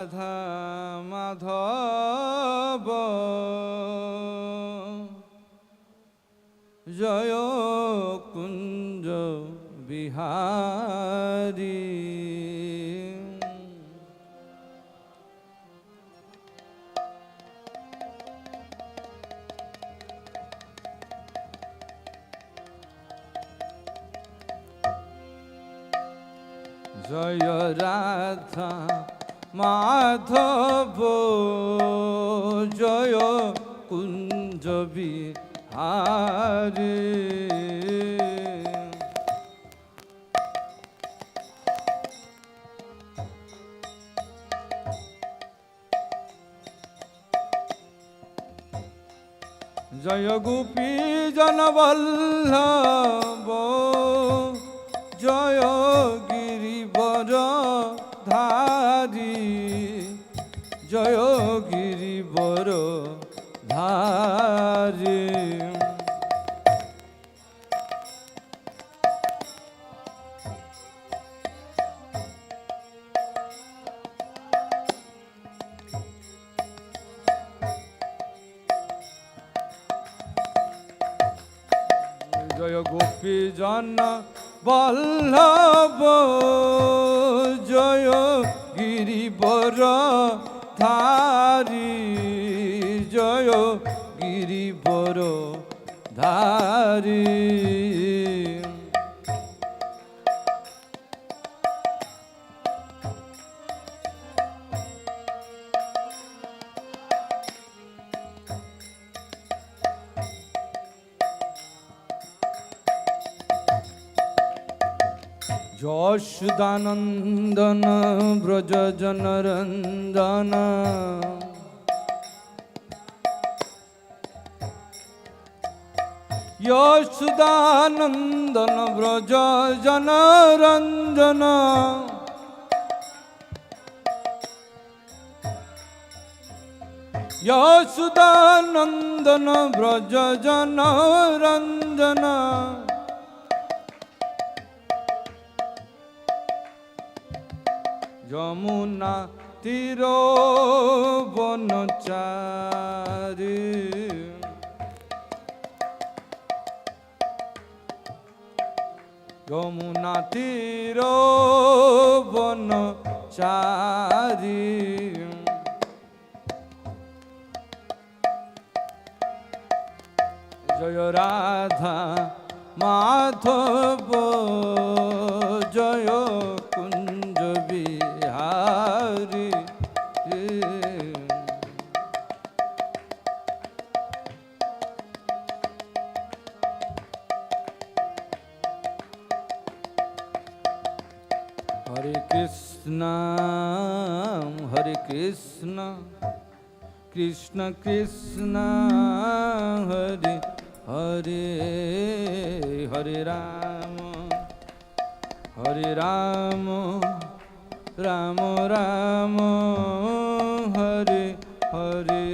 রাধা মাধব জয় কুঞ্জ বিহারী। জয় রাধা মাধব জয় কুঞ্জ বিহারী। জয় গোপী জনবল্লভ জয় গিরিবর ধারী। জয় গিরিবর ধারী। জয় গোপী জন বল্লভ জয় গিরিবর ধারী। জয় গিরিবর ধারী। যশোদানন্দন ব্রজ জনরঞ্জন যশোদানন্দন ব্রজ জনরঞ্জন। যশোদানন্দন ব্রজ জনরঞ্জন। যমুনা তীর বনচারী। যমুনা তীর বনচারী। জয় রাধা মাধব জয় কুঞ্জ বিহারী। হরে কৃষ্ণ হরে কৃষ্ণ কৃষ্ণ কৃষ্ণ হরে হরে। হরে Ram Ram Ram Hare Hare.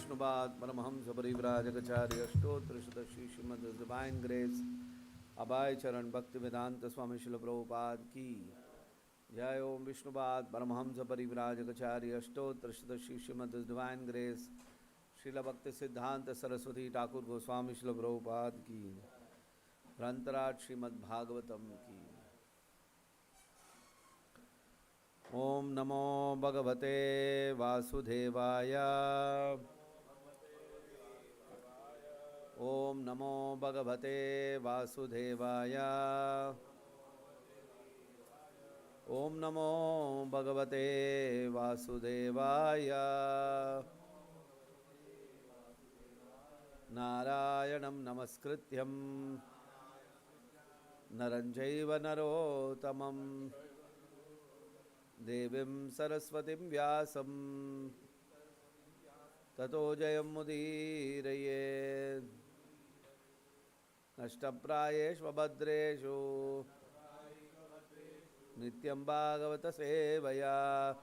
Vishnupad Paramahams Parivrajagacharya Stotra Shri Srimad Divine Grace Abhay Charan Bhakti Vedanta Swami Srila Prabhupada Ki Jai Om Vishnupad Paramahams Parivrajagacharya Stotra Shri Srimad Divine Grace Srila Bhakti Siddhanta Saraswati Thakur Goswami Srila Prabhupada Ki Grantaraj Srimad Bhagavatam Ki Om Namo Bhagavate Vasudevaya Om Namo Bhagavate Vasudevaya Om Namo Bhagavate Vasudevaya Narayanam Namaskrityam Naranjaiva Narotamam Devim Saraswatim Vyasam Tato Jayam Mudirayet Nashtaprayeshva Bhadreshu Nityam Bhagavata Sevaya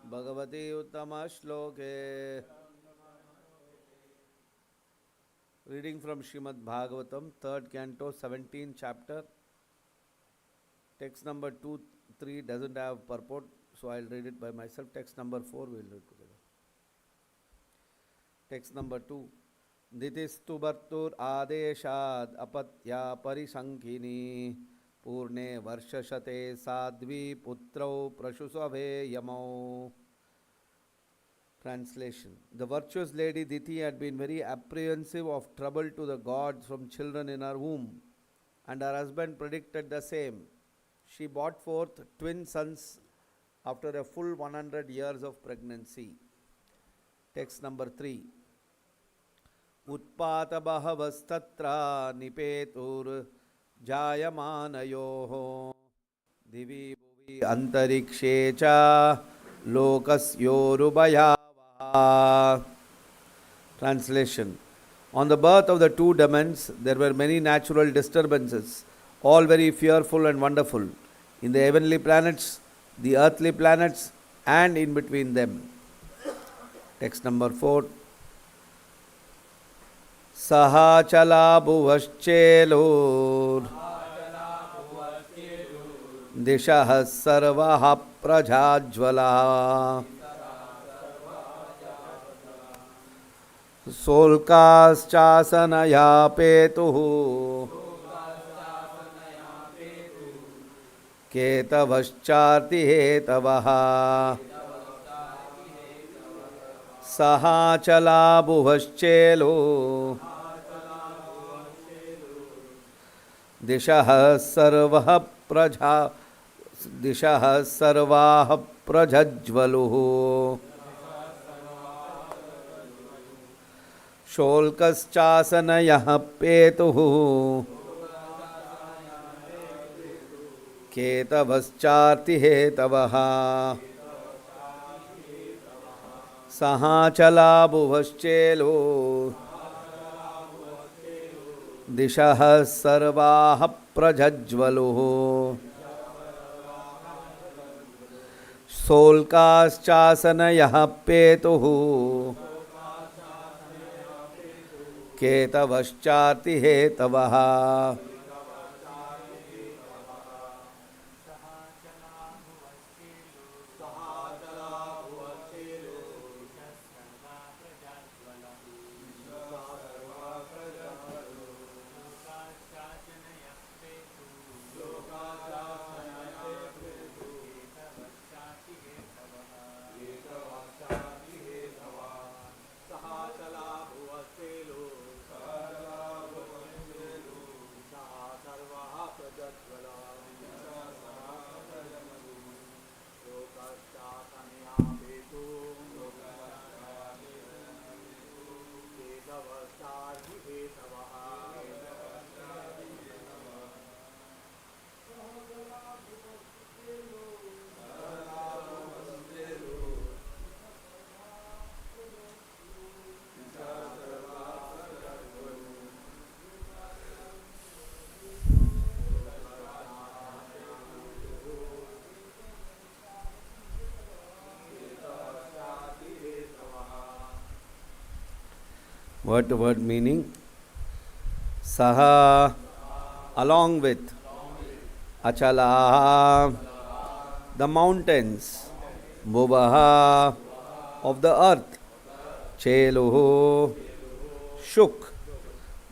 Bhagavati Uttama Shloke. Reading from Srimad Bhagavatam, 3rd canto, 17th chapter. Text number 2, 3 doesn't have purport, so I'll read it by myself. Text number 4 we'll read together. Text number 2. Ditistu Bhartur Adeshad Apatya Parisankini Purne Varshashate Sadvi Putrau Prashusave Yamau. Translation. The virtuous lady Diti had been very apprehensive of trouble to the gods from children in her womb, and her husband predicted the same. She brought forth twin sons after a full 100 years of pregnancy. Text number 3. Utpata Bahavastatra Nipetur Jayamanayoho Divi Bhuvi Antarikshecha Lokasyorubhaya. Translation. On the birth of the two demons, there were many natural disturbances, all very fearful and wonderful, in the heavenly planets, the earthly planets, and in between them. Text number 4. Sahachala bhuvaschelur Dishah sarvaha prajajvala Solkaschasana petuhu Ketavashcharti hetavaha Sahachala bhuvaschelo Dishah sarvaha prajajvaluhu Sholkaschasana petuhu Ketavascharti hetavaha Sahachala bhuvaschelo Dishah sarvaha prajajvaluhu Solkaschasana petuhu Ketavascharti hetavaha Word to word meaning. Saha, along with. Achala, the mountains. Bhuvaha, of the earth. Cheluhu, shook.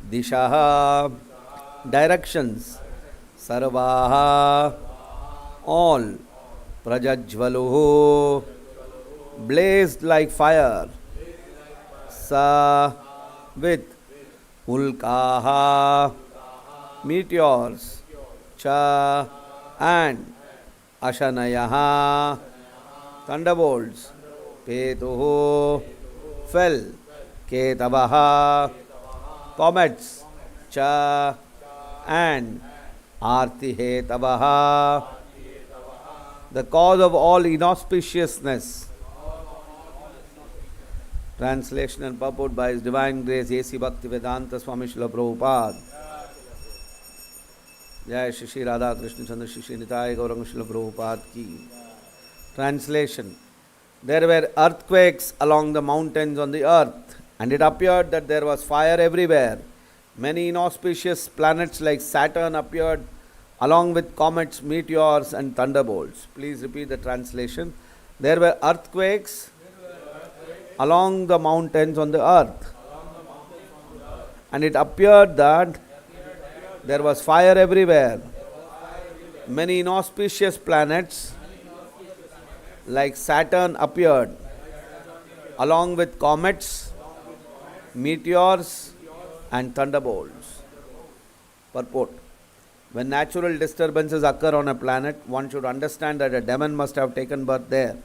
Dishaha, directions. Sarvaha, all. Prajajvaluhu, blazed like fire. Sa, with. Ulkaha, meteors. Cha, and. Ashanayaha, thunderbolts. Petuhu, fell. Ketavaha, comets. Cha, and. Artihetavaha, the cause of all inauspiciousness. Translation and purport by His Divine Grace A.C. Bhaktivedanta Swami Srila Prabhupada. Jai Shri Shri Radha Krishna Chandra Shri Shri Nitai Gauranga Srila Prabhupada ki. Translation. There were earthquakes along the mountains on the earth, and it appeared that there was fire everywhere. Many inauspicious planets like Saturn appeared, along with comets, meteors, and thunderbolts. Please repeat the translation. There were earthquakes along the mountains on the earth, and it appeared that there was fire everywhere. Many inauspicious planets like Saturn appeared, along with comets, meteors, and thunderbolts. Purport. When natural disturbances occur on a planet, one should understand that a demon must have taken birth there.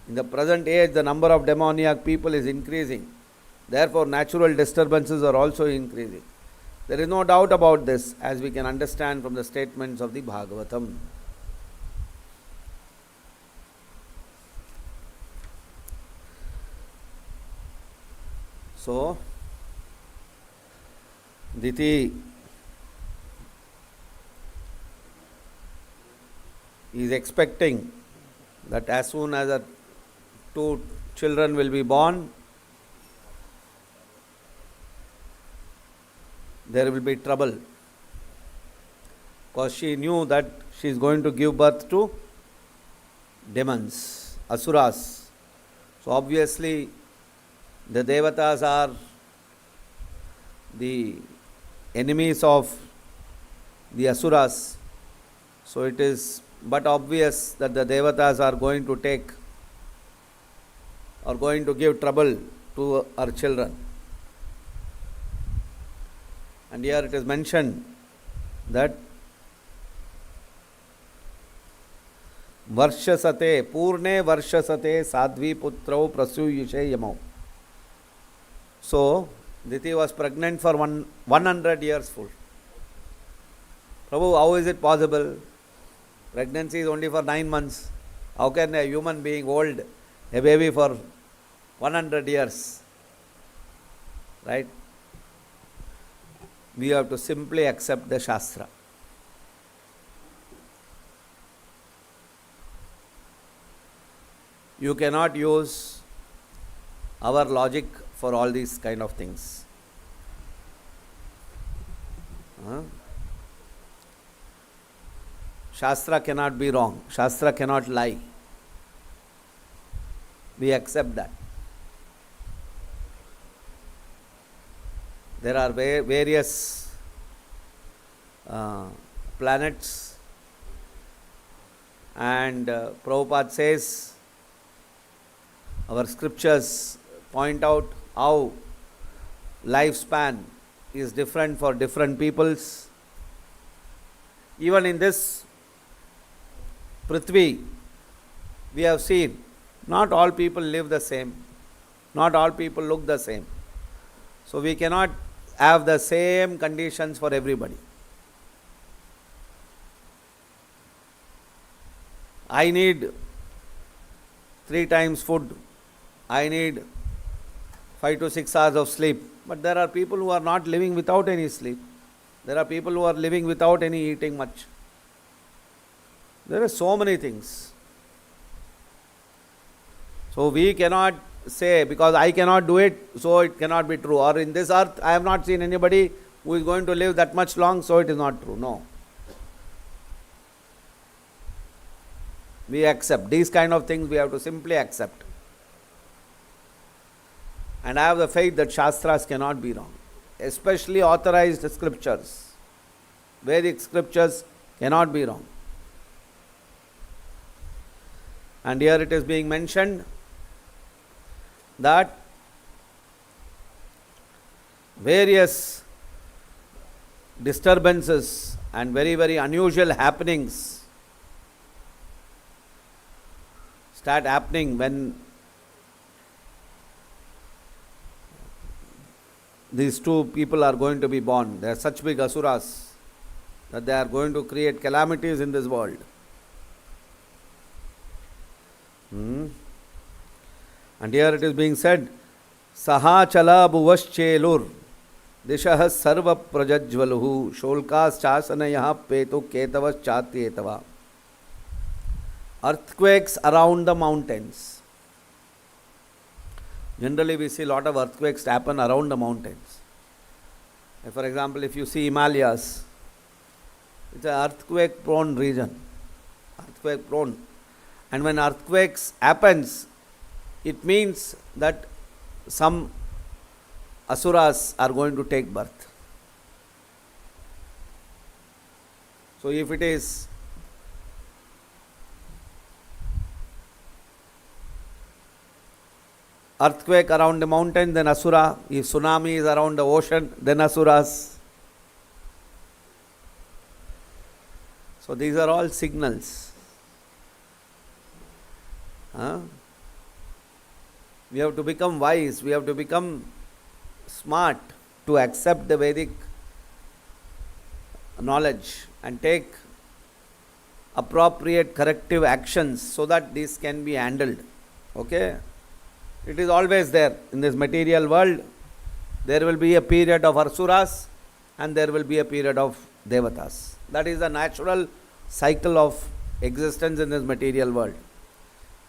In the present age, the number of demoniac people is increasing. Therefore, natural disturbances are also increasing. There is no doubt about this, as we can understand from the statements of the Bhagavatam. So, Diti is expecting that as soon as her two children will be born, there will be trouble. Because she knew that she is going to give birth to demons, asuras. So obviously the devatas are the enemies of the asuras. So it is but obvious that the devatas are going to give trouble to our children. And here it is mentioned that Varshasate, Purne Varshasate Sadhvi Putrau Prasuyushe Yamau. So, Diti was pregnant for 100 years full. Prabhu, how is it possible? Pregnancy is only for 9 months. How can a human being hold a baby for 100 years? Right? We have to simply accept the Shastra. You cannot use our logic for all these kind of things. Shastra cannot be wrong. Shastra cannot lie. We accept that. There are various planets, and Prabhupada says, our scriptures point out how lifespan is different for different peoples. Even in this Prithvi, we have seen not all people live the same, not all people look the same. So we cannot have the same conditions for everybody. I need 3 times food. I need 5 to 6 hours of sleep. But there are people who are not living without any sleep. There are people who are living without any eating much. There are so many things. So we cannot say because I cannot do it, so it cannot be true. Or in this earth, I have not seen anybody who is going to live that much long, so it is not true. No. We accept. These kind of things we have to simply accept. And I have the faith that Shastras cannot be wrong. Especially authorized scriptures. Vedic scriptures cannot be wrong. And here it is being mentioned that various disturbances and very, very unusual happenings start happening when these two people are going to be born. They are such big asuras that they are going to create calamities in this world. And here it is being said, Saha chala bhuvaschelur dishah sarva prajajvaluhu sholkas chasanayaha petu ketavas chatyetava. Earthquakes around the mountains. Generally we see a lot of earthquakes happen around the mountains. For example, if you see Himalayas, it's an earthquake prone region. Earthquake prone. And when earthquakes happens, it means that some asuras are going to take birth. So if it is earthquake around the mountain, then asura. If tsunami is around the ocean, then asuras. So these are all signals. We have to become wise, we have to become smart to accept the Vedic knowledge and take appropriate corrective actions so that this can be handled. Okay? It is always there in this material world. There will be a period of Asuras and there will be a period of Devatas. That is the natural cycle of existence in this material world.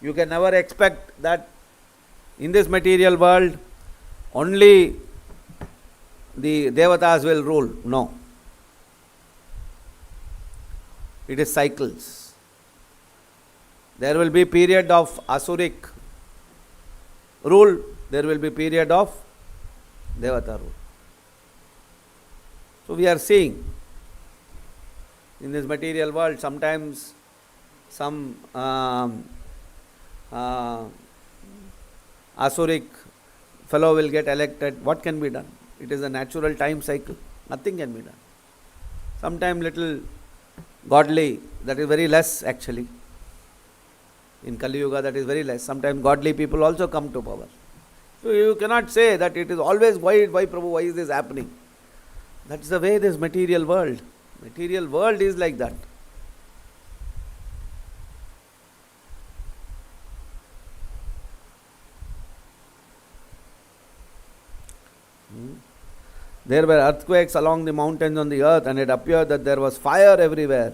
You can never expect that in this material world only the Devatas will rule. No. It is cycles. There will be period of Asuric rule, there will be period of Devata rule. So we are seeing in this material world sometimes some Asuric fellow will get elected. What can be done? It is a natural time cycle. Nothing can be done. Sometimes little godly, that is very less actually. In Kali Yuga that is very less. Sometimes godly people also come to power. So you cannot say that it is always why Prabhu, why is this happening? That's the way this material world. Material world is like that. There were earthquakes along the mountains on the earth, and it appeared that there was fire everywhere.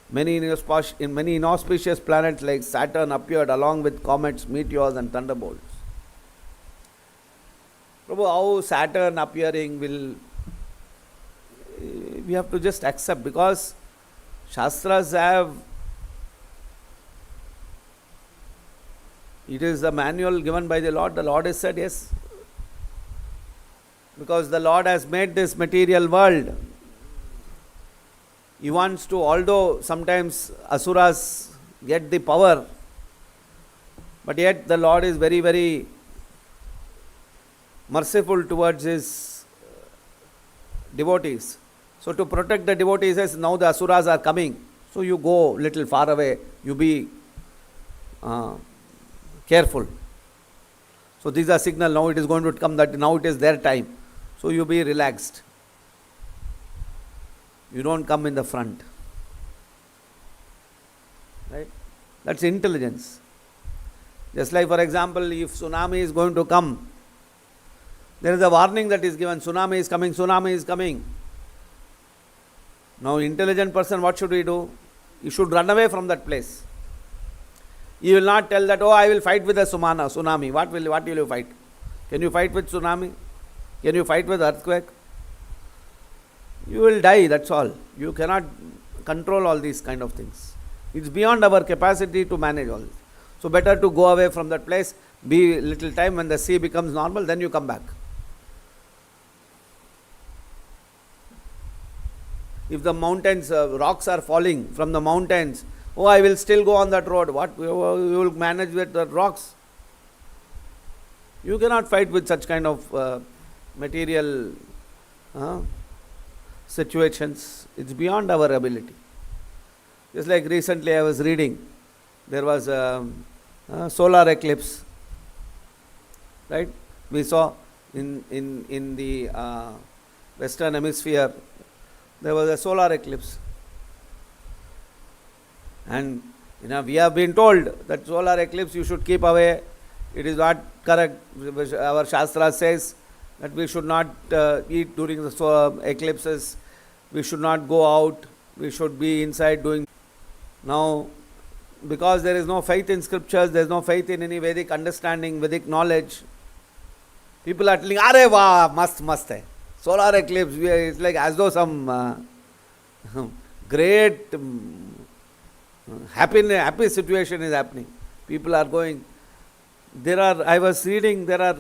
Many inauspicious planets like Saturn appeared along with comets, meteors and thunderbolts. Prabhu, how Saturn appearing will... We have to just accept, because Shastras have... It is the manual given by the Lord. The Lord has said yes. Because the Lord has made this material world. He wants to, although sometimes Asuras get the power, but yet the Lord is very, very merciful towards His devotees. So to protect the devotees, says, now the Asuras are coming. So you go little far away, you be careful. So these are signal, now it is going to come, that now it is their time. So you be relaxed. You don't come in the front. Right? That's intelligence. Just like, for example, if tsunami is going to come, there is a warning that is given, tsunami is coming, tsunami is coming. Now, intelligent person, what should he do? He should run away from that place. You will not tell that, oh, I will fight with a tsunami. What will you fight? Can you fight with tsunami? Can you fight with earthquake? You will die, that's all. You cannot control all these kind of things. It's beyond our capacity to manage all this. So better to go away from that place, be little time, when the sea becomes normal, then you come back. If the mountains, rocks are falling from the mountains, oh, I will still go on that road. What? You will manage with the rocks? You cannot fight with such kind of material situations. It's beyond our ability. Just like recently I was reading, there was a solar eclipse, right? We saw in the Western Hemisphere, there was a solar eclipse. And we have been told that solar eclipse you should keep away. It is not correct. Our Shastra says that we should not eat during the solar eclipses. We should not go out. We should be inside doing. Now, because there is no faith in scriptures, there is no faith in any Vedic understanding, Vedic knowledge, people are telling, "Arey wah, mast hai." Solar eclipse, it's like as though some great happy situation is happening. People are going. I was reading, there are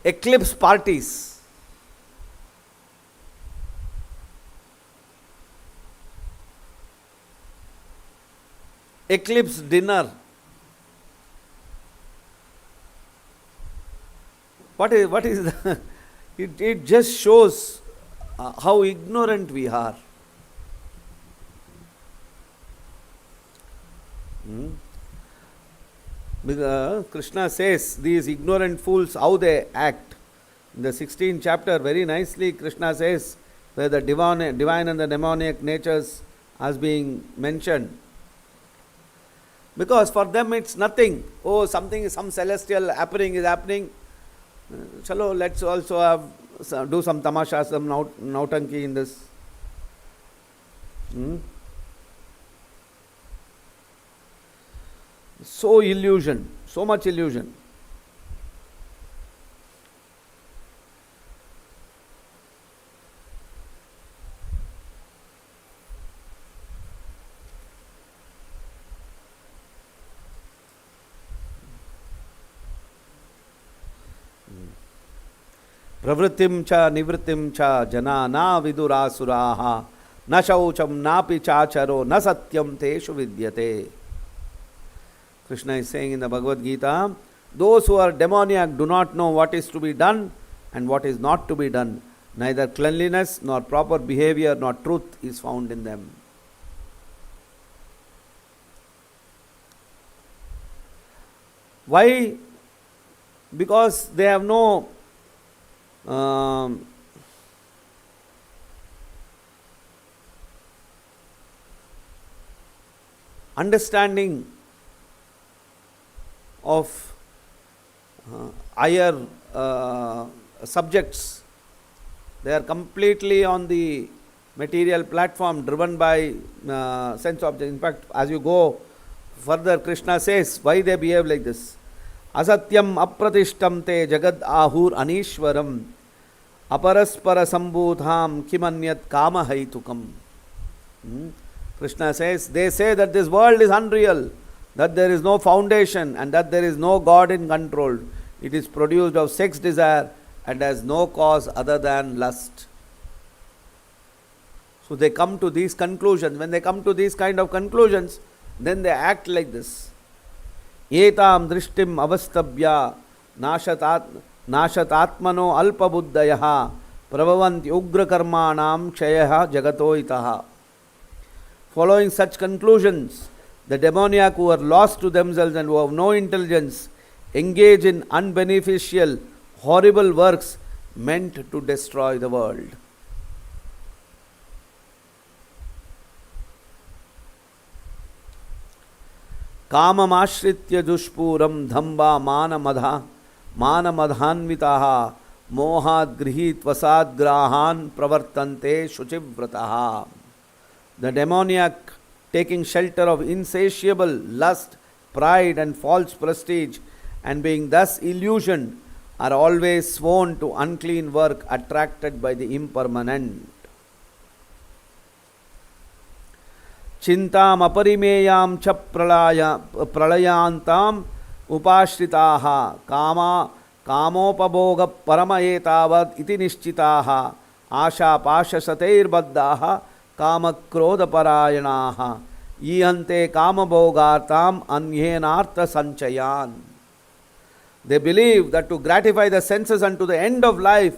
eclipse parties. Eclipse dinner. What is the it just shows how ignorant we are. Krishna says these ignorant fools, how they act. In the 16th chapter, very nicely Krishna says, where the divine and the demoniac natures as being mentioned. Because for them it's nothing. Oh, some celestial happening is happening. Chalo, let's also do some tamasha, some nautanki in this. So illusion, so much illusion. Pravritim cha nivritim cha jana na vidurasuraha na shaucham napi chacharo na satyam teshu vidyate. Krishna is saying in the Bhagavad Gita, those who are demoniac do not know what is to be done and what is not to be done. Neither cleanliness nor proper behavior nor truth is found in them. Why? Because they have no understanding of higher subjects. They are completely on the material platform, driven by sense objects. In fact, as you go further, Krishna says why they behave like this. Asatyam apratishtam te jagad ahur anishwaram aparaspara sambhutham kimanyat kama haitukam. Krishna says, they say that this world is unreal, that there is no foundation and that there is no God in control. It is produced of sex desire and has no cause other than lust. So they come to these conclusions. When they come to these kind of conclusions, then they act like this. Etam drishtim avastabhya nashatatmano alpabuddhayaha prabhavanti ugra karmanam kshayaha jagatoitaha. Following such conclusions, the demoniac who are lost to themselves and who have no intelligence engage in unbeneficial, horrible works meant to destroy the world. Kamamashritya dushpuram dhamba manamadhanvitaha mohad grihit vasad grahan pravartante shuchivrataha. The demoniac, taking shelter of insatiable lust, pride and false prestige, and being thus illusioned, are always sworn to unclean work attracted by the impermanent. Chintam aparimeyam cha pralayantam upashritaha kamopaboga paramayetavad iti nishchitaha asha pasha sateir baddhaha kamakrodha parayanaha ihante kamabhogartam anyenartha sanchayan. They believe that to gratify the senses unto the end of life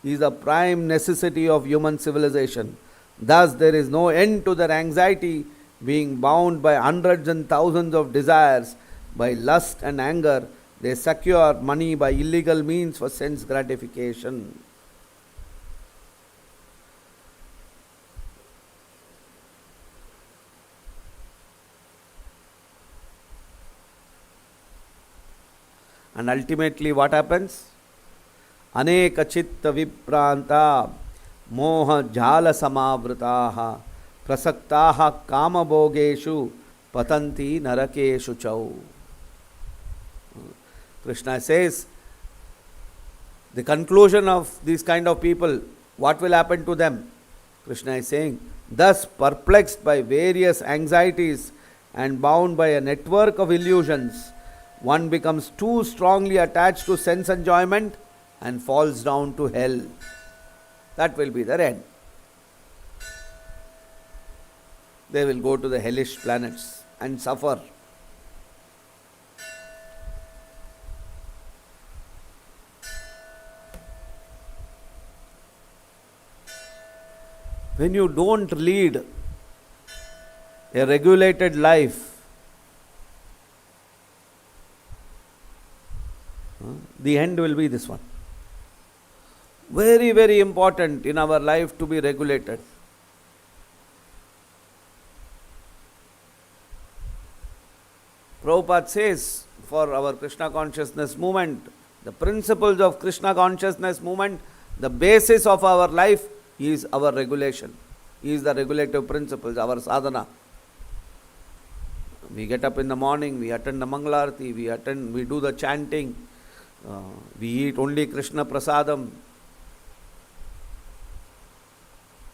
is the prime necessity of human civilization. Thus there is no end to their anxiety, being bound by hundreds and thousands of desires. By lust and anger, they secure money by illegal means for sense gratification. And ultimately what happens? Aneka chitta vipranta moha jhala samavrataha prasaktaha kama bhogeshu patanti narakeshu chau. Krishna says, the conclusion of these kind of people, what will happen to them? Krishna is saying, thus perplexed by various anxieties and bound by a network of illusions, one becomes too strongly attached to sense enjoyment and falls down to hell. That will be their end. They will go to the hellish planets and suffer. When you don't lead a regulated life, the end will be this one. Very, very important in our life to be regulated. Prabhupada says, for our Krishna consciousness movement, the principles of Krishna consciousness movement, the basis of our life is our regulation. Is the regulative principles, our sadhana. We get up in the morning, we attend the Mangalarti, we do the chanting, we eat only Krishna prasadam.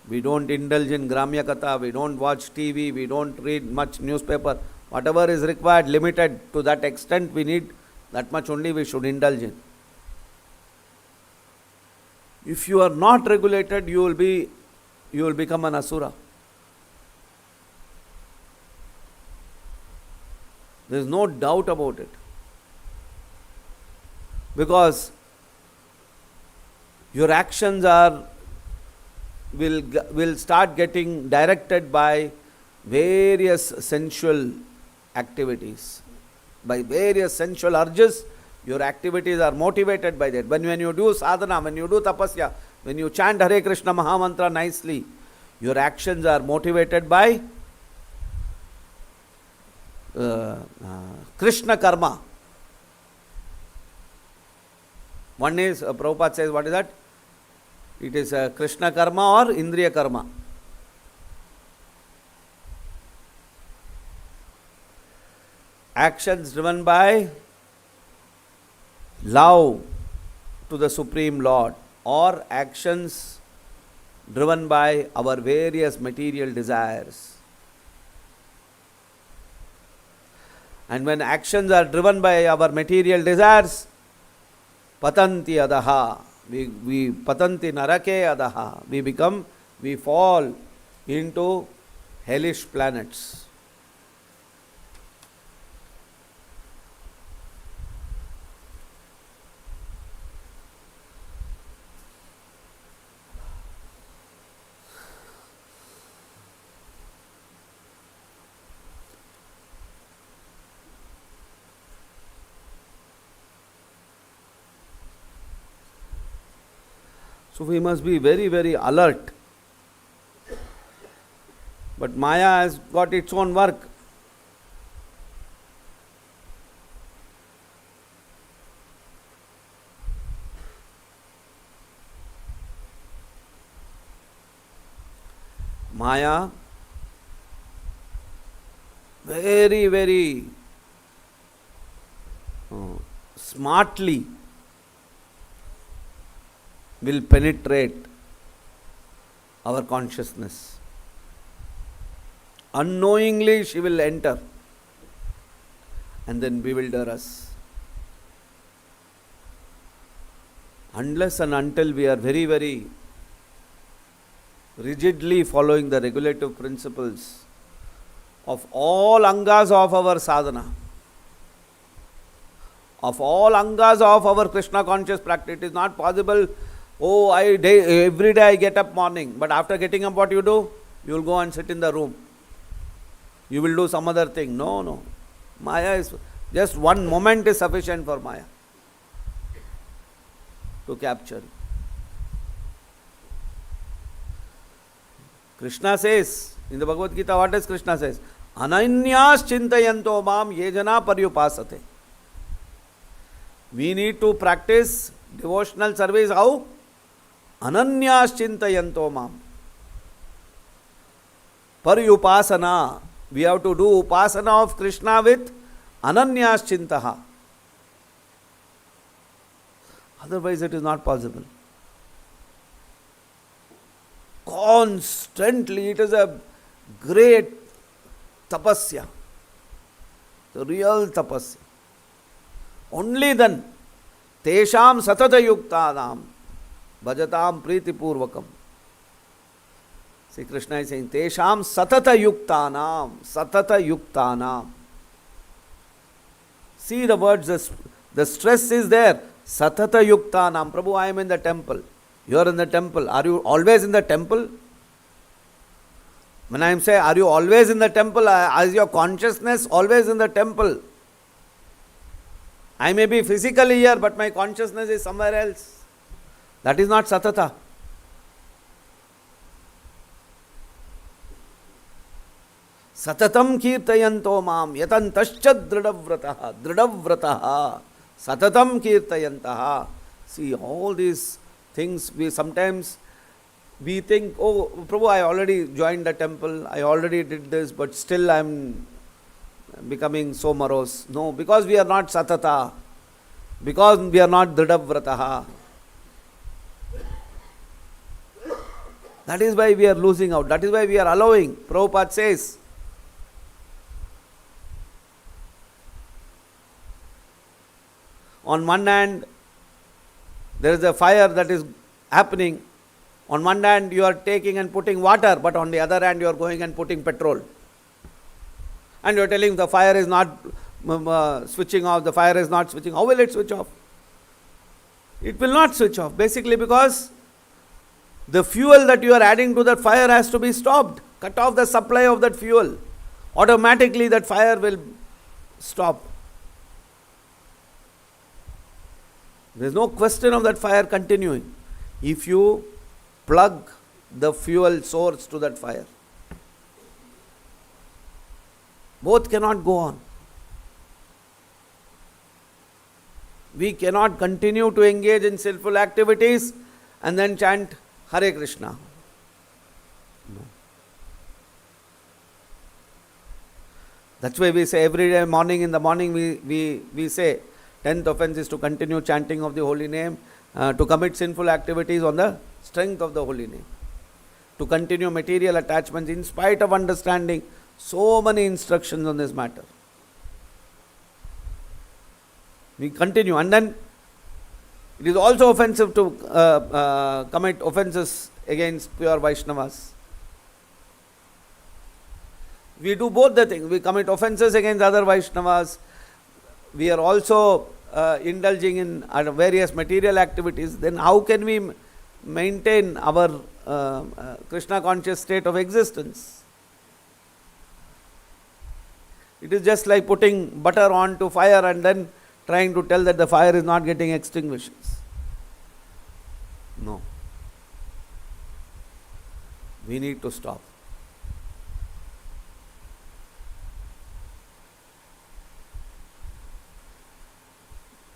We don't indulge in Gramya Katha, we don't watch TV, we don't read much newspaper. Whatever is required, limited to that extent we need, that much only we should indulge in. If you are not regulated, you will become an asura. There is no doubt about it. Because your actions will start getting directed by various sensual activities. By various sensual urges, your activities are motivated by that. When you do sadhana, when you do tapasya, when you chant Hare Krishna Mahamantra nicely, your actions are motivated by Krishna karma. One is, Prabhupada says, what is that? It is Krishna karma or Indriya karma. Actions driven by love to the Supreme Lord, or actions driven by our various material desires. And when actions are driven by our material desires, patanti adaha, we patanti narake adaha, we fall into hellish planets. So we must be very, very alert. But Maya has got its own work. Maya very, very smartly will penetrate our consciousness. Unknowingly she will enter and then bewilder us. Unless and until we are very, very rigidly following the regulative principles of all angas of our sadhana, of all angas of our Krishna conscious practice, it is not possible. Oh, every day I get up morning, but after getting up, what you do? You will go and sit in the room. You will do some other thing. No. Maya is just one moment is sufficient for Maya to capture you. Krishna says in the Bhagavad Gita, what does Krishna says? Ananyas chintayanto mam yejana paryupasate. We need to practice devotional service how? Ananyas chintayanto mam. Paryupasana. We have to do upasana of Krishna with ananyas chintaha. Otherwise it is not possible. Constantly, it is a great tapasya. The real tapasya. Only then, tesham satata yuktanam bhajatam priti purvakam. See, Krishna is saying, tesham satata yuktanam. See the words, the stress is there. Satata yuktanam. Prabhu, I am in the temple. You are in the temple. Are you always in the temple? When I am saying, are you always in the temple? Is your consciousness always in the temple? I may be physically here, but my consciousness is somewhere else. That is not satata. Satatam kirtayanto mam yatantascha dridhavrataha. Satatam kirtayantaha. See, all these things, we sometimes think, oh, Prabhu, I already joined the temple, I already did this, but still I am becoming so morose. No, because we are not satata, because we are not dridhavrataha. That is why we are losing out. That is why we are allowing. Prabhupada says, on one hand, there is a fire that is happening. On one hand, you are taking and putting water, but on the other hand, you are going and putting petrol. And you are telling the fire is not switching off, the fire is not switching. How will it switch off? It will not switch off. Basically because the fuel that you are adding to that fire has to be stopped. Cut off the supply of that fuel. Automatically that fire will stop. There is no question of that fire continuing if you plug the fuel source to that fire. Both cannot go on. We cannot continue to engage in sinful activities and then chant Hare Krishna. No. That's why we say every day morning, in the morning we say 10th offense is to continue chanting of the holy name, to commit sinful activities on the strength of the holy name, to continue material attachments in spite of understanding so many instructions on this matter. We continue, and then it is also offensive to commit offenses against pure Vaishnavas. We do both the things. We commit offenses against other Vaishnavas. We are also indulging in various material activities. Then how can we maintain our Krishna conscious state of existence? It is just like putting butter onto fire and then trying to tell that the fire is not getting extinguished. No. We need to stop.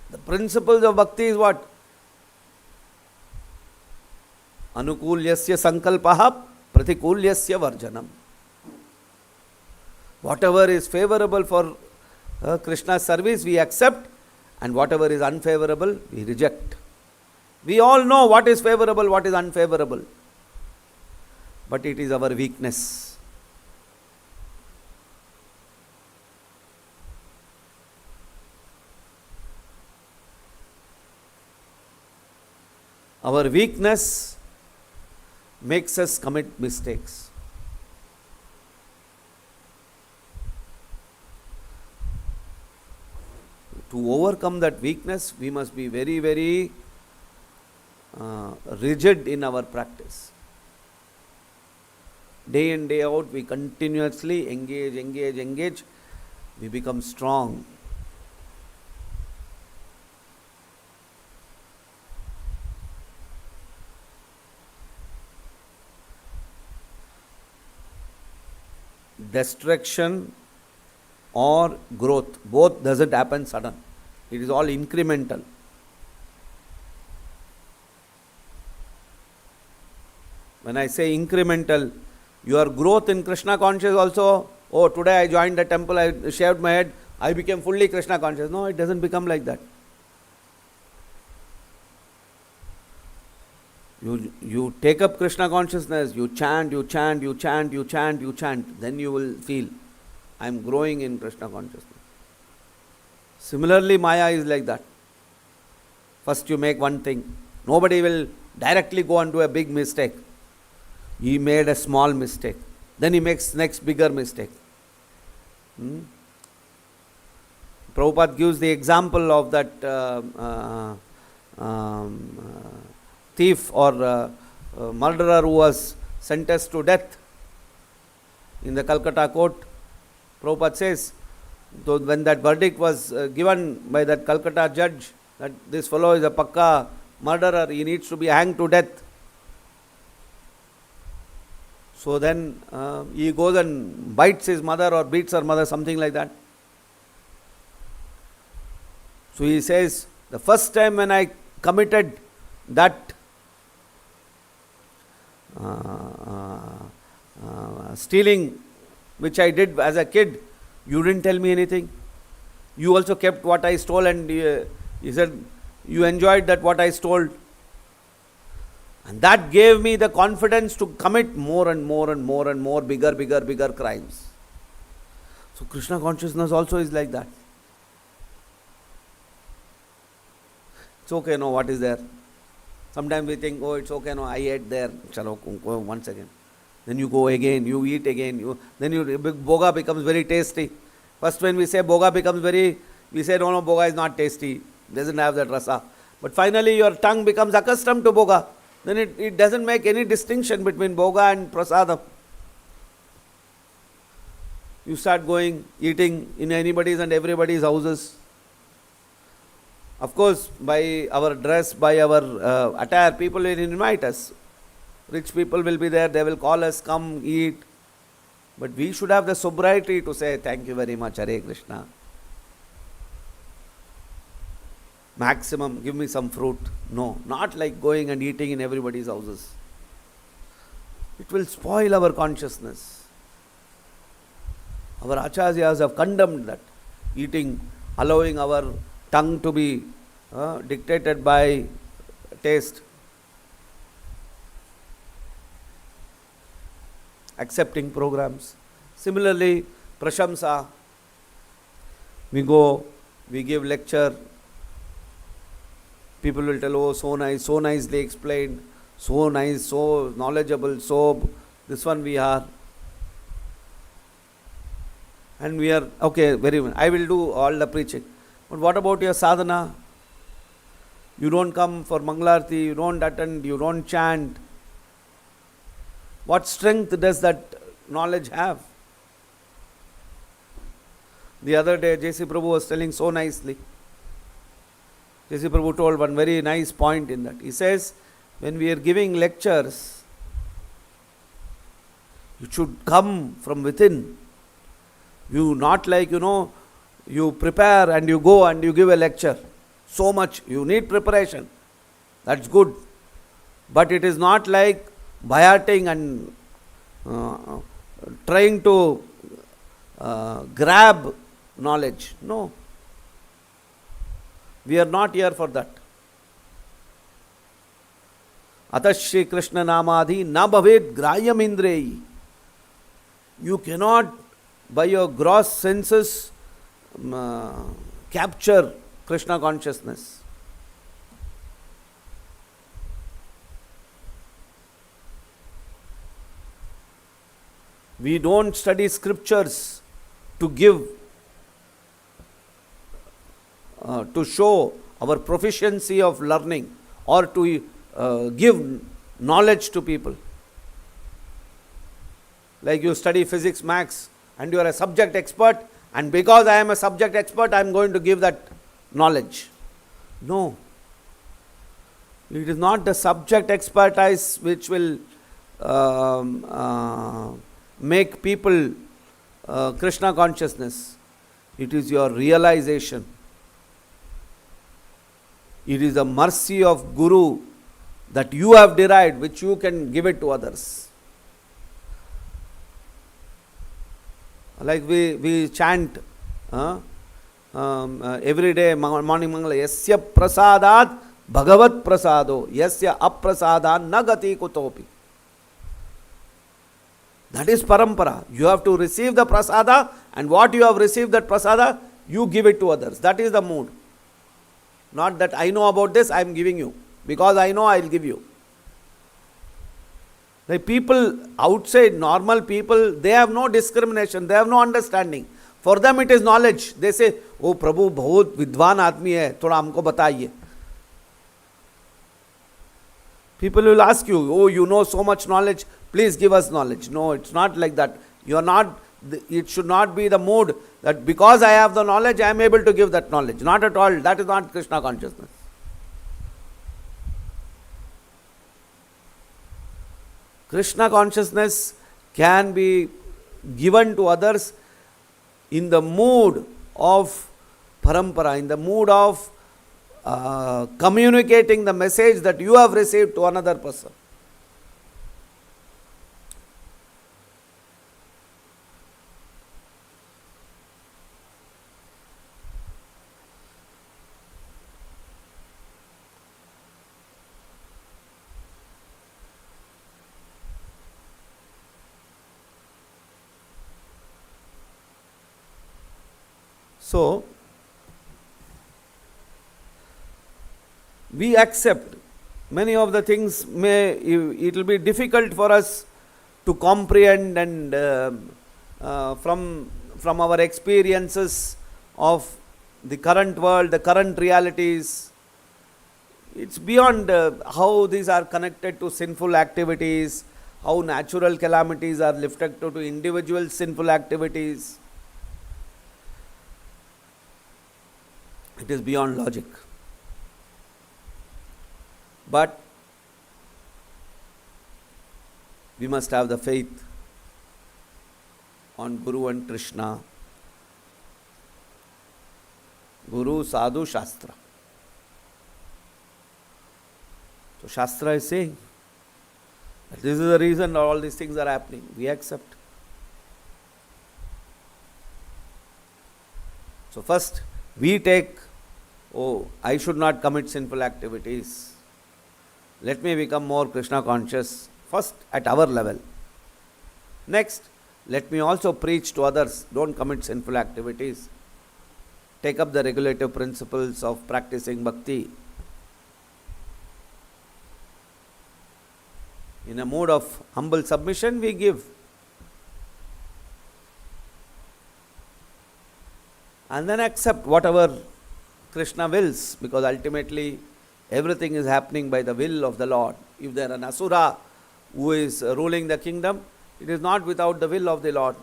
The principles of bhakti is what? Anukulyasya sankalpaha pratikulyasya varjanam. Whatever is favorable for Krishna's service, we accept, And whatever is unfavorable, we reject. We all know what is favorable, what is unfavorable. But it is our weakness. Our weakness makes us commit mistakes. To overcome that weakness, we must be very, very rigid in our practice. Day in, day out, we continuously engage. We become strong. Destruction or growth, both doesn't happen sudden. It is all incremental. When I say incremental, your growth in Krishna consciousness also, oh, today I joined the temple, I shaved my head, I became fully Krishna conscious. No, it doesn't become like that. You take up Krishna consciousness, you chant, then you will feel, I am growing in Krishna consciousness. Similarly, Maya is like that. First you make one thing. Nobody will directly go and do a big mistake. He made a small mistake. Then he makes next bigger mistake. Prabhupada gives the example of that thief or murderer who was sentenced to death in the Calcutta court. Prabhupada says, so when that verdict was given by that Calcutta judge that this fellow is a pakka murderer, he needs to be hanged to death. So then he goes and bites his mother or beats her mother, something like that. So he says, the first time when I committed that stealing which I did as a kid, you didn't tell me anything. You also kept what I stole, and he said, you enjoyed that what I stole. And that gave me the confidence to commit more and more, bigger crimes. So Krishna consciousness also is like that. It's okay, no, what is there? Sometimes we think, oh, it's okay, no, I ate there. Chalo, go once again. Then you go again, you eat again. Then boga becomes very tasty. First when we say boga becomes we say, no, boga is not tasty. Doesn't have that rasa. But finally your tongue becomes accustomed to boga. Then it doesn't make any distinction between boga and prasadam. You start going, eating in anybody's and everybody's houses. Of course, by our dress, by our attire, people will invite us. Rich people will be there, they will call us, come, eat. But we should have the sobriety to say, thank you very much, Hare Krishna. Maximum, give me some fruit. No, not like going and eating in everybody's houses. It will spoil our consciousness. Our acharyas have condemned that. Eating, allowing our tongue to be dictated by taste. Accepting programs. Similarly, prashamsa. We go, we give lecture. People will tell, oh, so nice, so nicely explained, so nice, so knowledgeable, so this one we are. And we are, okay, very well. I will do all the preaching. But what about your sadhana? You don't come for Mangalarti, you don't attend, you don't chant. What strength does that knowledge have? The other day, J.C. Prabhu was telling so nicely. J.C. Prabhu told one very nice point in that. He says, when we are giving lectures, you should come from within. You not like, you prepare and you go and you give a lecture. So much, you need preparation. That's good. But it is not like biating and trying to grab knowledge. No. We are not here for that. Atah Shri Krishna Namadhi na bhavet grayam indreyi. You cannot, by your gross senses, capture Krishna consciousness. We don't study scriptures to give, to show our proficiency of learning or to give knowledge to people. Like you study physics, maths, and you are a subject expert, and because I am a subject expert, I am going to give that knowledge. No. It is not the subject expertise which will make people Krishna consciousness. It is your realization. It is the mercy of Guru that you have derived, which you can give it to others. Like we chant every day, morning mangala, yasya prasadat bhagavat prasado, yasya aprasadat nagati kutopi. That is parampara. You have to receive the prasada, and what you have received, that prasada, you give it to others. That is the mood. Not that I know about this, I am giving you. Because I know, I will give you. Like people outside, normal people, they have no discrimination, they have no understanding. For them it is knowledge. They say, oh Prabhu, bahut vidwan aadmi hai, thoda humko bataiye. People will ask you, oh, you know so much knowledge, please give us knowledge. No, it's not like that. You are not, it should not be the mood that because I have the knowledge, I am able to give that knowledge. Not at all. That is not Krishna consciousness. Krishna consciousness can be given to others in the mood of parampara, in the mood of communicating the message that you have received to another person. So, we accept many of the things. It will be difficult for us to comprehend, and from our experiences of the current world, the current realities, it's beyond how these are connected to sinful activities, how natural calamities are lifted to individual sinful activities. It is beyond logic. But we must have the faith on Guru and Krishna, Guru, Sadhu, Shastra. So Shastra is saying that this is the reason all these things are happening. We accept. So first, we take, oh, I should not commit sinful activities. Let me become more Krishna conscious, first at our level. Next, let me also preach to others, don't commit sinful activities. Take up the regulative principles of practicing bhakti. In a mood of humble submission, we give. And then accept whatever Krishna wills, because ultimately everything is happening by the will of the Lord. If there is an asura who is ruling the kingdom, it is not without the will of the Lord.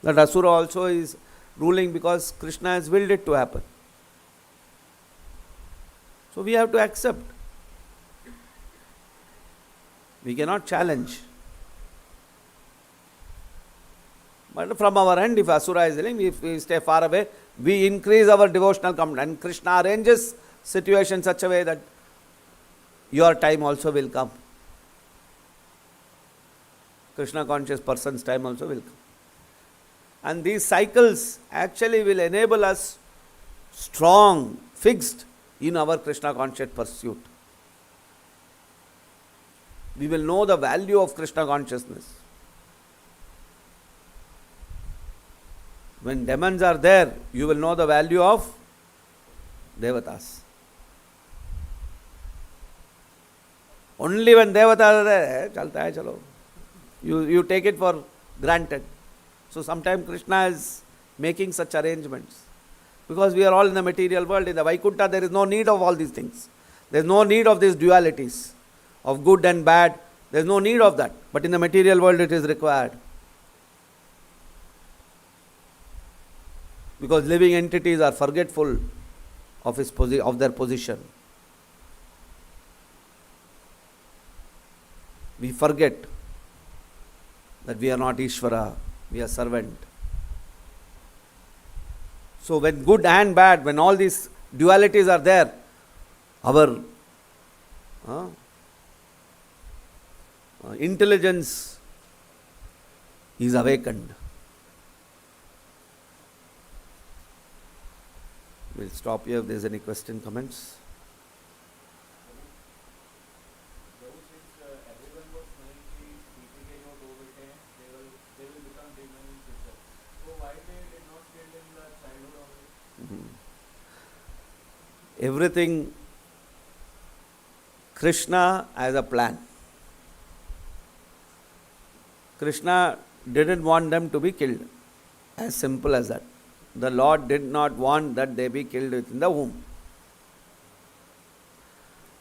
That asura also is ruling because Krishna has willed it to happen. So we have to accept. We cannot challenge. But from our end, if asura is willing, if we stay far away, we increase our devotional commitment. And Krishna arranges situation such a way that your time also will come. Krishna conscious person's time also will come. And these cycles actually will enable us strong, fixed in our Krishna conscious pursuit. We will know the value of Krishna consciousness. When demons are there, you will know the value of devatas. Only when devatas are there, chalta hai chalo. You take it for granted. So sometimes Krishna is making such arrangements. Because we are all in the material world. In the Vaikuntha, there is no need of all these things. There is no need of these dualities, of good and bad. There is no need of that. But in the material world, it is required. Because living entities are forgetful of their position. We forget that we are not Ishvara, we are servant. So when good and bad, when all these dualities are there, our intelligence is awakened. We'll stop here if there's any question, comments. Everyone was knowing कि पीछे के जो 2 बेटे हैं, they will become demon in future. So why they did not kill in the childhood only? Everything Krishna as a plan. Krishna didn't want them to be killed. As simple as that. The Lord did not want that they be killed within the womb.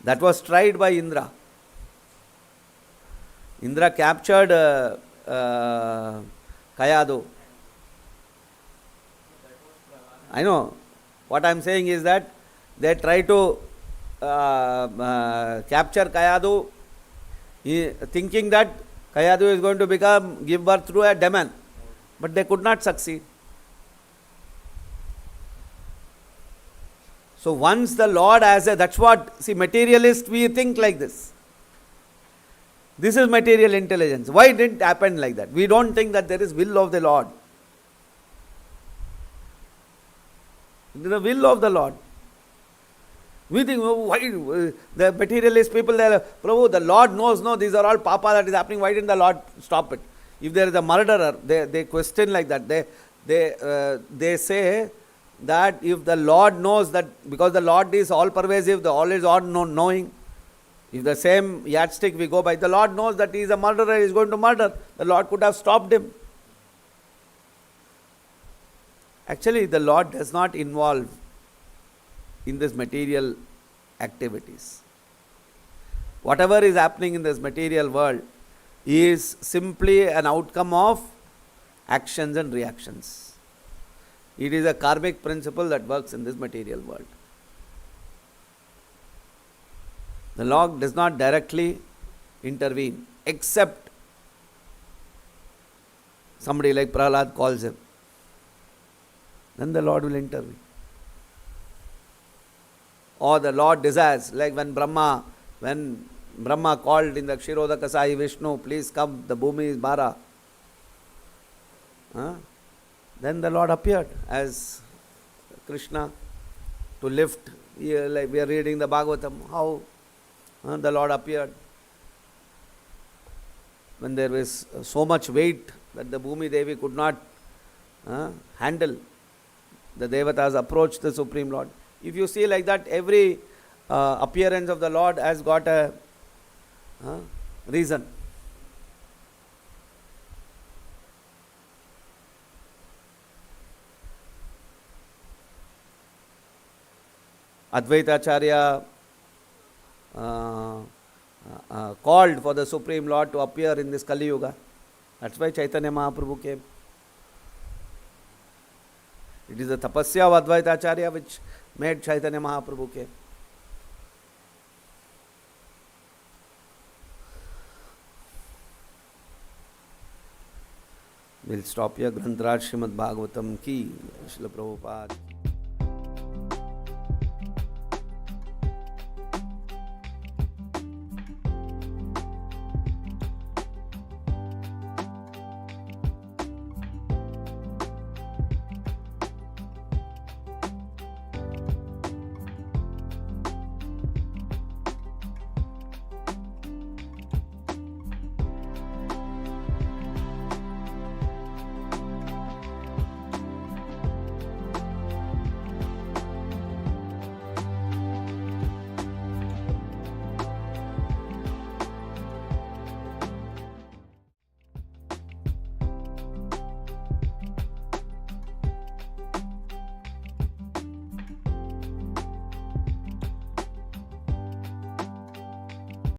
That was tried by Indra. Indra captured Kayadu. I know. What I am saying is that they tried to capture Kayadu, thinking that Kayadu is going to give birth to a demon. But they could not succeed. So once the Lord that's what, see, materialist, we think like this. This is material intelligence. Why didn't it happen like that? We don't think that there is will of the Lord. The will of the Lord. We think, why the materialist people, they are, Prabhu, the Lord knows, no, these are all papa that is happening. Why didn't the Lord stop it? If there is a murderer, they question like that. They say that if the Lord knows that, because the Lord is all pervasive, the all is all knowing. If the same yardstick we go by, the Lord knows that he is a murderer, he is going to murder. The Lord could have stopped him. Actually, the Lord does not involve in this material activities. Whatever is happening in this material world is simply an outcome of actions and reactions. It is a karmic principle that works in this material world. The Lord does not directly intervene, except somebody like Prahlad calls him. Then the Lord will intervene. Or the Lord desires, like when Brahma called in the Kshirodakasai Vishnu, please come, the Bhumi is Bara. Then the Lord appeared as Krishna to lift. Like we are reading the Bhagavatam, how the Lord appeared. When there was so much weight that the Bhumi Devi could not handle, the Devatas approached the Supreme Lord. If you see like that, every appearance of the Lord has got a reason. Advaita Acharya called for the Supreme Lord to appear in this Kali Yuga. That's why Chaitanya Mahaprabhu came. It is the tapasya of Advaita Acharya which made Chaitanya Mahaprabhu came. We'll stop here. Grantaraj Srimad Bhagavatam ki, Srila Prabhupada.